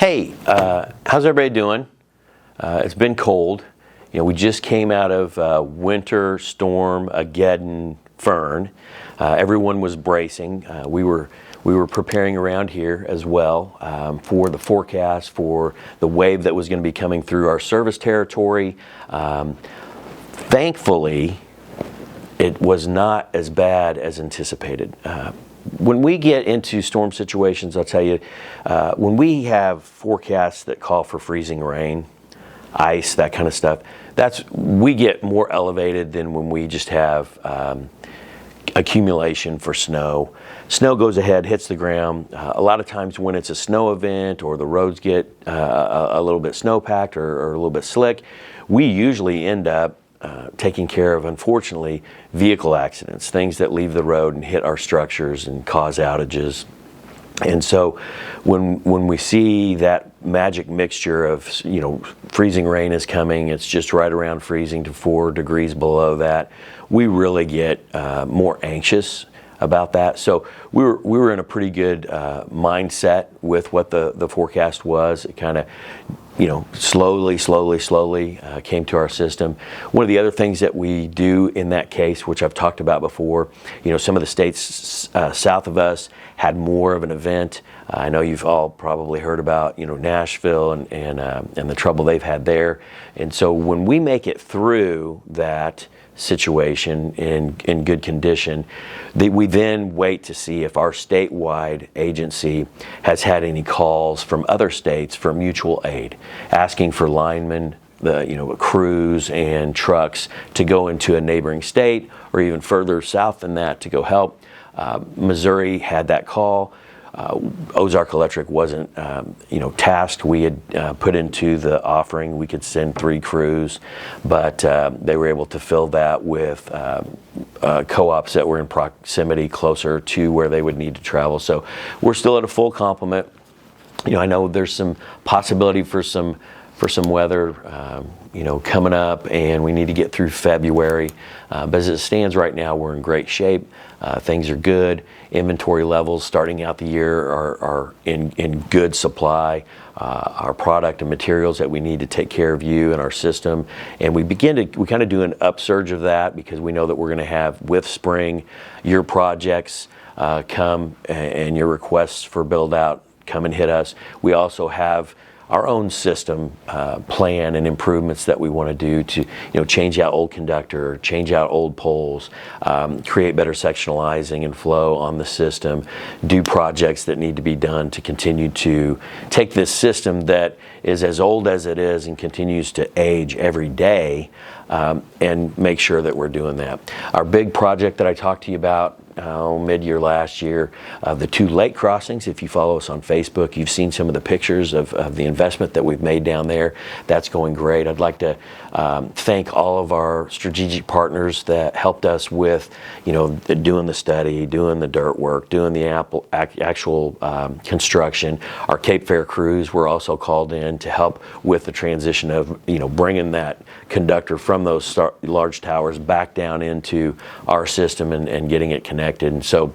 Hey, how's everybody doing? It's been cold. You know, we just came out of Winter Storm Fern. Everyone was bracing. We were preparing around here as well for the forecast for the wave that was going to be coming through our service territory. Thankfully, it was not as bad as anticipated. When we get into storm situations, I'll tell you, when we have forecasts that call for freezing rain, ice, that kind of stuff, we get more elevated than when we just have accumulation for snow. Snow goes ahead, hits the ground. A lot of times when it's a snow event or the roads get a little bit snow-packed or a little bit slick, we usually end up taking care of, unfortunately, vehicle accidents, things that leave the road and hit our structures and cause outages. And so when we see that magic mixture of, freezing rain is coming, it's just right around freezing to 4 degrees below that, we really get more anxious about that. So we were in a pretty good mindset with what the forecast was. It kind of slowly came to our system. One of the other things that we do in that case, which I've talked about before, some of the states south of us had more of an event. I know you've all probably heard about, Nashville and the trouble they've had there. And so when we make it through that situation in good condition, we then wait to see if our statewide agency has had any calls from other states for mutual aid, asking for linemen, crews and trucks to go into a neighboring state or even further south than that to go help. Missouri had that call. Ozark Electric wasn't, tasked. We had put into the offering we could send 3 crews, but they were able to fill that with co-ops that were in proximity closer to where they would need to travel. So we're still at a full complement. I know there's some possibility for some weather, coming up, and we need to get through February. But as it stands right now, we're in great shape. Things are good. Inventory levels starting out the year are in good supply. Our product and materials that we need to take care of you and our system. And we kind of do an upsurge of that because we know that we're going to have, with spring, your projects come and your requests for build out come and hit us. We also have our own system plan and improvements that we want to do to change out old conductor, change out old poles, create better sectionalizing and flow on the system, do projects that need to be done to continue to take this system that is as old as it is and continues to age every day, and make sure that we're doing that. Our big project that I talked to you about mid-year last year, the 2 lake crossings. If you follow us on Facebook, you've seen some of the pictures of the investment that we've made down there. That's going great. I'd like to thank all of our strategic partners that helped us with, doing the study, doing the dirt work, doing the actual construction. Our Cape Fair crews were also called in to help with the transition of, bringing that conductor from those large towers back down into our system and getting it connected. And so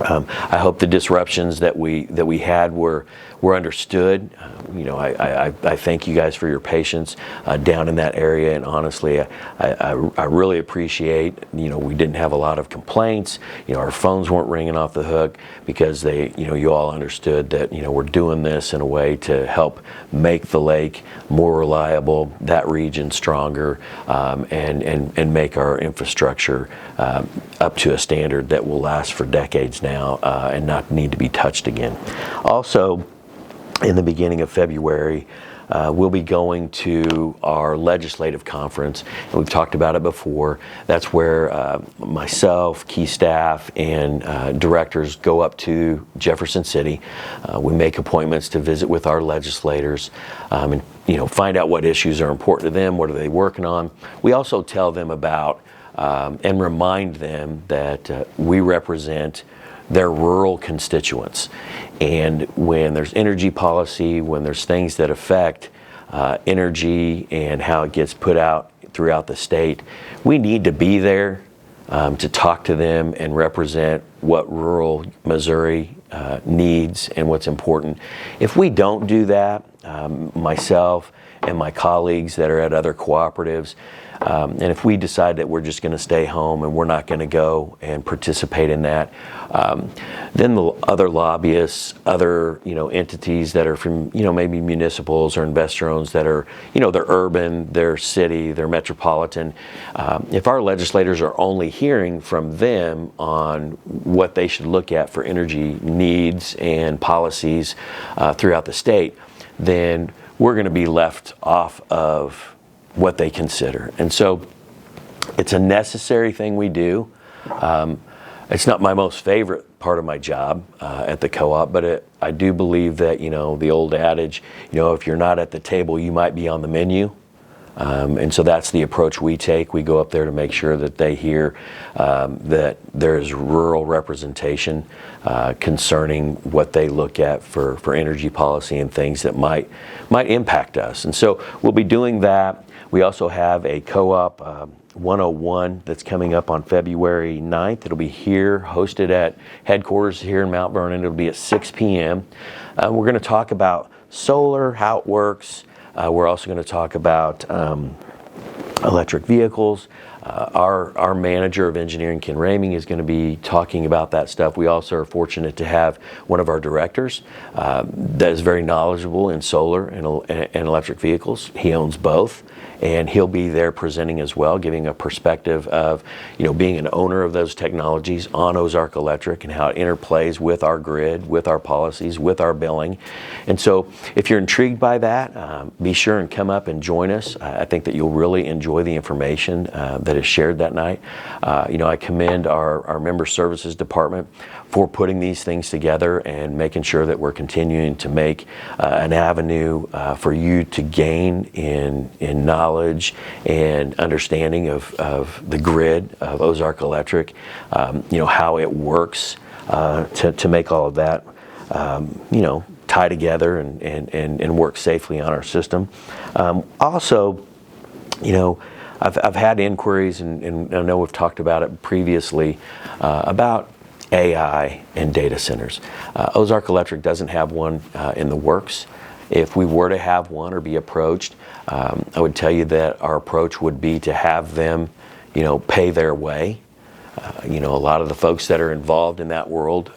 I hope the disruptions that we had were understood. I thank you guys for your patience down in that area, and honestly, I really appreciate. We didn't have a lot of complaints. Our phones weren't ringing off the hook because you all understood that we're doing this in a way to help make the lake more reliable, that region stronger, and make our infrastructure up to a standard that will last for decades now and not need to be touched again. Also, in the beginning of February, we'll be going to our legislative conference, and we've talked about it before. That's where myself, key staff, and directors go up to Jefferson City. We make appointments to visit with our legislators and find out what issues are important to them, what are they working on. We also tell them about and remind them that we represent their rural constituents. And when there's energy policy, when there's things that affect energy and how it gets put out throughout the state, we need to be there to talk to them and represent what rural Missouri needs and what's important. If we don't do that, myself and my colleagues that are at other cooperatives, and if we decide that we're just going to stay home and we're not going to go and participate in that, then the other lobbyists, other entities that are from maybe municipals or investor-owns that are they're urban, they're city, they're metropolitan. If our legislators are only hearing from them on what they should look at for energy needs and policies throughout the state, then we're going to be left off of what they consider. And so it's a necessary thing we do. It's not my most favorite part of my job at the co-op, but I do believe that, the old adage, if you're not at the table, you might be on the menu. And so that's the approach we take. We go up there to make sure that they hear that there's rural representation concerning what they look at for energy policy and things that might impact us. And so we'll be doing that. We also have a co-op 101 that's coming up on February 9th. It'll be here, hosted at headquarters here in Mount Vernon. It'll be at 6 p.m. We're going to talk about solar, how it works. We're also going to talk about electric vehicles. Our manager of engineering, Ken Raming, is going to be talking about that stuff. We also are fortunate to have one of our directors that is very knowledgeable in solar and electric vehicles. He owns both, and he'll be there presenting as well, giving a perspective of being an owner of those technologies on Ozark Electric and how it interplays with our grid, with our policies, with our billing. And so if you're intrigued by that, be sure and come up and join us. I think that you'll really enjoy the information that is shared that night. I commend our member services department for putting these things together and making sure that we're continuing to make an avenue for you to gain in knowledge and understanding of the grid of Ozark Electric, how it works to make all of that tie together and work safely on our system. Also, I've had inquiries, and I know we've talked about it previously, about AI and data centers. Ozark Electric doesn't have one in the works. If we were to have one or be approached, I would tell you that our approach would be to have them, pay their way. A lot of the folks that are involved in that world,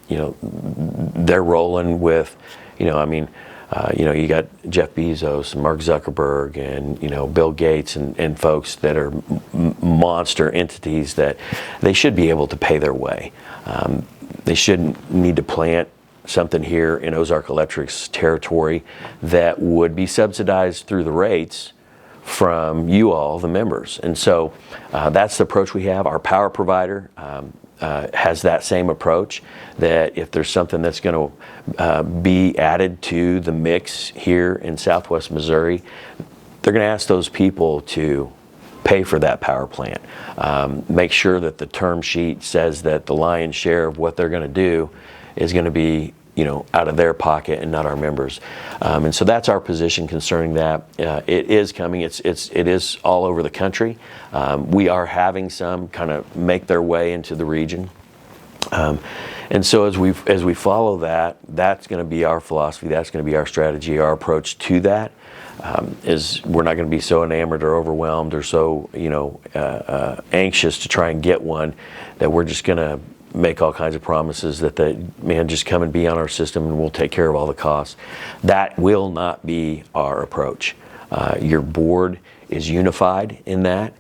they're rolling with, you got Jeff Bezos and Mark Zuckerberg and, Bill Gates and folks that are monster entities that they should be able to pay their way. They shouldn't need to plant something here in Ozark Electric's territory that would be subsidized through the rates from you all, the members. And so that's the approach we have. Our power provider has that same approach, that if there's something that's going to be added to the mix here in Southwest Missouri, they're going to ask those people to pay for that power plant. Make sure that the term sheet says that the lion's share of what they're going to do is going to be out of their pocket and not our members. And so that's our position concerning that. It is coming. It is all over the country. We are having some kind of make their way into the region. And so as we follow that, that's going to be our philosophy. That's going to be our strategy. Our approach to that is we're not going to be so enamored or overwhelmed or so anxious to try and get one that we're just going to make all kinds of promises that just come and be on our system and we'll take care of all the costs. That will not be our approach. Your board is unified in that.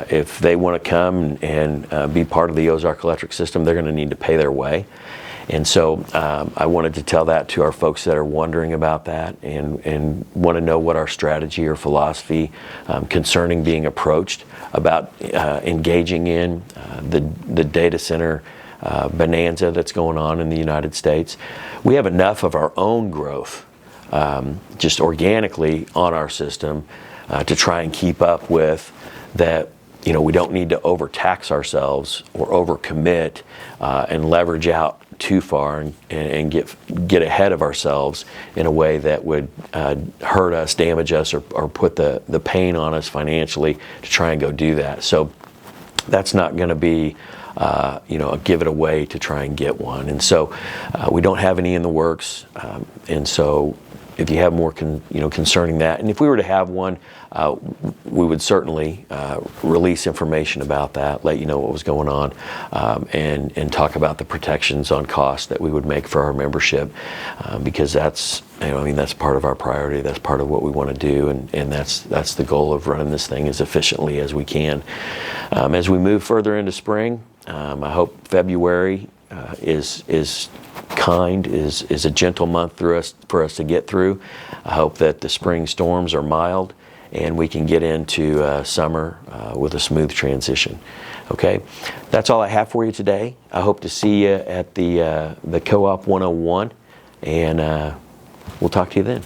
If they want to come and be part of the Ozark Electric system, they're going to need to pay their way. And so I wanted to tell that to our folks that are wondering about that and want to know what our strategy or philosophy concerning being approached about engaging in the data center bonanza that's going on in the United States. We have enough of our own growth just organically on our system to try and keep up with that. We don't need to overtax ourselves or overcommit and leverage out too far and get ahead of ourselves in a way that would hurt us, damage us, or put the pain on us financially to try and go do that. So that's not going to be give it away to try and get one. And so we don't have any in the works. And so if you have more concerning that, and if we were to have one, we would certainly release information about that, let you know what was going on, and talk about the protections on cost that we would make for our membership, because that's that's part of our priority. That's part of what we want to do, and that's the goal of running this thing as efficiently as we can. As we move further into spring, I hope February is a gentle month for us to get through. I hope that the spring storms are mild and we can get into summer with a smooth transition. Okay, that's all I have for you today. I hope to see you at the Co-op 101, and we'll talk to you then.